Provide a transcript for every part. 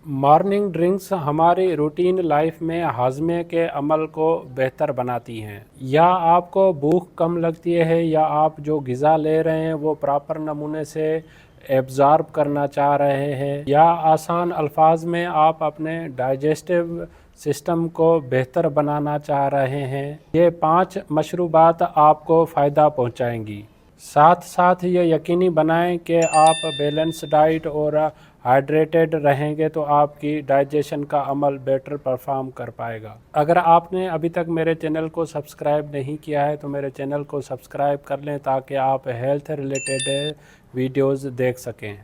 Morning drinks हमारी routine life में हाजमे के अमल को बेहतर बनाती हैं। या आपको भूख कम लगती है या आप जो ग़िज़ा ले रहे हैं वो प्रॉपर नमूने से एब्ज़ॉर्ब करना चाह रहे हैं, या आसान अल्फाज में आप अपने डाइजेस्टिव सिस्टम को बेहतर बनाना चाह रहे हैं, ये 5 मशरूबात आपको फ़ायदा पहुंचाएंगी। साथ साथ ये यकीनी बनाएं कि आप बैलेंस डाइट और हाइड्रेटेड रहेंगे तो आपकी डाइजेशन का अमल बेटर परफॉर्म कर पाएगा। अगर आपने अभी तक मेरे चैनल को सब्सक्राइब नहीं किया है तो मेरे चैनल को सब्सक्राइब कर लें ताकि आप हेल्थ रिलेटेड वीडियोस देख सकें।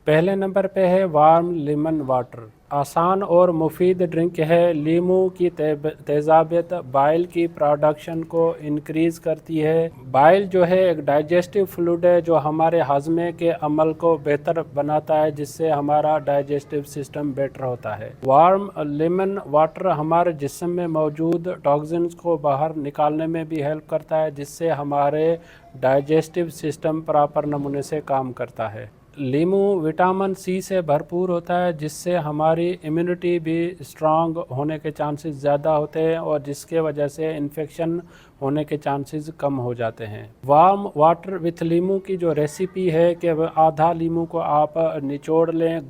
पहले नंबर पे है वार्म लेमन वाटर। आसान और मुफीद ड्रिंक है। लीमू की तेज़ाबियत बाइल की प्रोडक्शन को इंक्रीज़ करती है। बाइल जो है एक डाइजेस्टिव फ्लूइड है जो हमारे हाजमे के अमल को बेहतर बनाता है, जिससे हमारा डाइजेस्टिव सिस्टम बेटर होता है। वार्म लेमन वाटर हमारे जिस्म में मौजूद टॉक्सिन्स को बाहर निकालने में भी हेल्प करता है, जिससे हमारे डाइजेस्टिव सिस्टम प्रॉपर नमूने से काम करता है। लीमू विटामिन सी से भरपूर होता है, जिससे हमारी इम्यूनिटी भी स्ट्रांग होने के चांसेस ज़्यादा होते हैं और जिसके वजह से इन्फेक्शन होने के चांसेस कम हो जाते हैं। वार्म वाटर विथ लीमू की जो रेसिपी है कि आधा लीमू को आप निचोड़ लें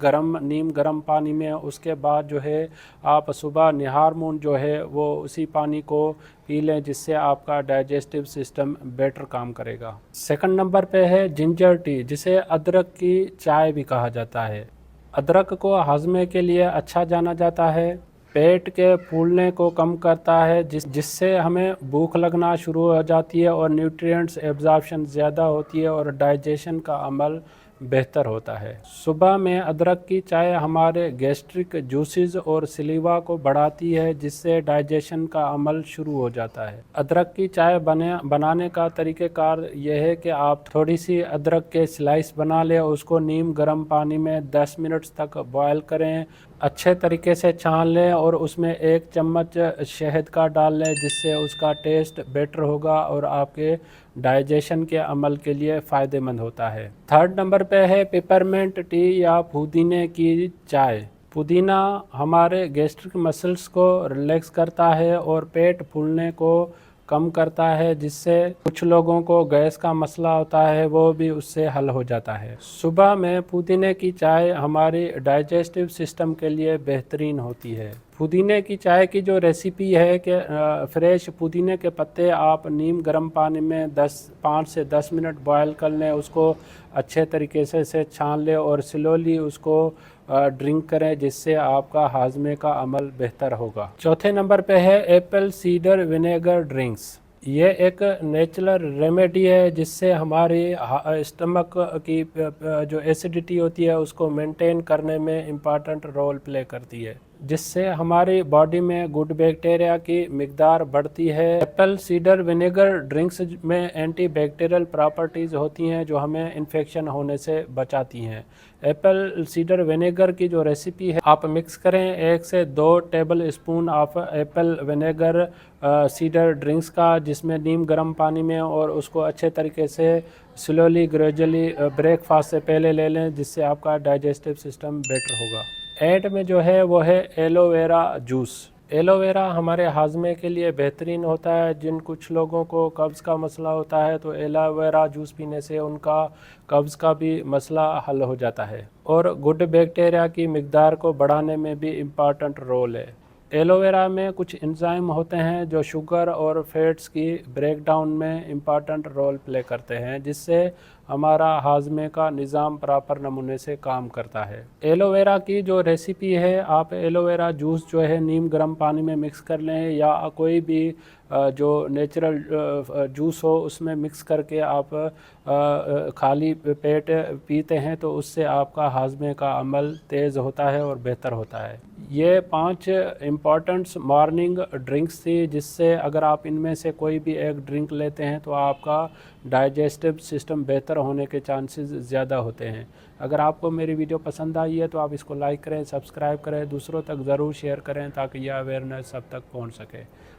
नीम गर्म पानी में, उसके बाद जो है आप सुबह निहार मून जो है वो उसी पानी को पी लें, जिससे आपका डाइजेस्टिव सिस्टम बेटर काम करेगा। सेकंड नंबर पे है जिंजर टी, जिसे अदरक की चाय भी कहा जाता है। अदरक को हाजमे के लिए अच्छा जाना जाता है। पेट के फूलने को कम करता है, जिससे हमें भूख लगना शुरू हो जाती है और न्यूट्रिएंट्स एब्जॉर्प्शन ज़्यादा होती है और डाइजेशन का अमल बेहतर होता है। सुबह में अदरक की चाय हमारे गैस्ट्रिक जूसेस और सलीवा को बढ़ाती है, जिससे डाइजेशन का अमल शुरू हो जाता है। अदरक की चाय बनाने का तरीक़ेकार यह है कि आप थोड़ी सी अदरक के स्लाइस बना लें, उसको नीम गर्म पानी में 10 मिनट्स तक बॉयल करें, अच्छे तरीके से छान लें और उसमें 1 चम्मच शहद का डाल लें, जिससे उसका टेस्ट बेटर होगा और आपके डाइजेशन के अमल के लिए फ़ायदेमंद होता है। थर्ड नंबर पे है पेपरमेंट टी या पुदीने की चाय। पुदीना हमारे गैस्ट्रिक मसल्स को रिलैक्स करता है और पेट फूलने को कम करता है, जिससे कुछ लोगों को गैस का मसला होता है वो भी उससे हल हो जाता है। सुबह में पुदीने की चाय हमारी डाइजेस्टिव सिस्टम के लिए बेहतरीन होती है। पुदीने की चाय की जो रेसिपी है कि फ्रेश पुदीने के पत्ते आप नीम गर्म पानी में 5 से 10 मिनट बॉयल कर लें, उसको अच्छे तरीके से छान लें और स्लोली उसको ड्रिंक करें, जिससे आपका हाजमे का अमल बेहतर होगा। चौथे नंबर पे है एप्पल सीडर विनेगर ड्रिंक्स। ये एक नेचुरल रेमेडी है जिससे हमारी स्टमक की जो एसिडिटी होती है उसको मेंटेन करने में इम्पॉर्टेंट रोल प्ले करती है, जिससे हमारी बॉडी में गुड बैक्टीरिया की मिकदार बढ़ती है। एप्पल सीडर विनेगर ड्रिंक्स में एंटी बैक्टीरियल प्रॉपर्टीज़ होती हैं जो हमें इन्फेक्शन होने से बचाती हैं। एप्पल सीडर विनेगर की जो रेसिपी है, आप मिक्स करें 1 से 2 table spoon of Apple vinegar cedar drinks का, जिसमें नीम गर्म पानी में, और उसको अच्छे तरीके से स्लोली ग्रेजुअली ब्रेकफास्ट से पहले ले लें, जिससे आपका डाइजेस्टिव सिस्टम बेटर होगा। एड में जो है वो है एलोवेरा जूस। एलोवेरा हमारे हाजमे के लिए बेहतरीन होता है। कुछ लोगों को कब्ज़ का मसला होता है तो एलोवेरा जूस पीने से उनका कब्ज़ का भी मसला हल हो जाता है और गुड बैक्टीरिया की मिकदार को बढ़ाने में भी इम्पॉर्टेंट रोल है। एलोवेरा में कुछ एंजाइम होते हैं जो शुगर और फैट्स की ब्रेकडाउन में इम्पॉर्टेंट रोल प्ले करते हैं, जिससे हमारा हाजमे का निज़ाम प्रॉपर नमूने से काम करता है। एलोवेरा की जो रेसिपी है, आप एलोवेरा जूस जो है नीम गर्म पानी में मिक्स कर लें या कोई भी जो नेचुरल जूस हो उसमें मिक्स करके आप खाली पेट पीते हैं तो उससे आपका हाजमे का अमल तेज़ होता है और बेहतर होता है। ये 5 इम्पॉर्टेंट मॉर्निंग ड्रिंक्स थी, जिससे अगर आप इनमें से कोई भी एक ड्रिंक लेते हैं तो आपका डाइजेस्टिव सिस्टम बेहतर होने के चांसेस ज़्यादा होते हैं। अगर आपको मेरी वीडियो पसंद आई है तो आप इसको लाइक करें, सब्सक्राइब करें, दूसरों तक ज़रूर शेयर करें ताकि यह अवेयरनेस सब तक पहुंच सके।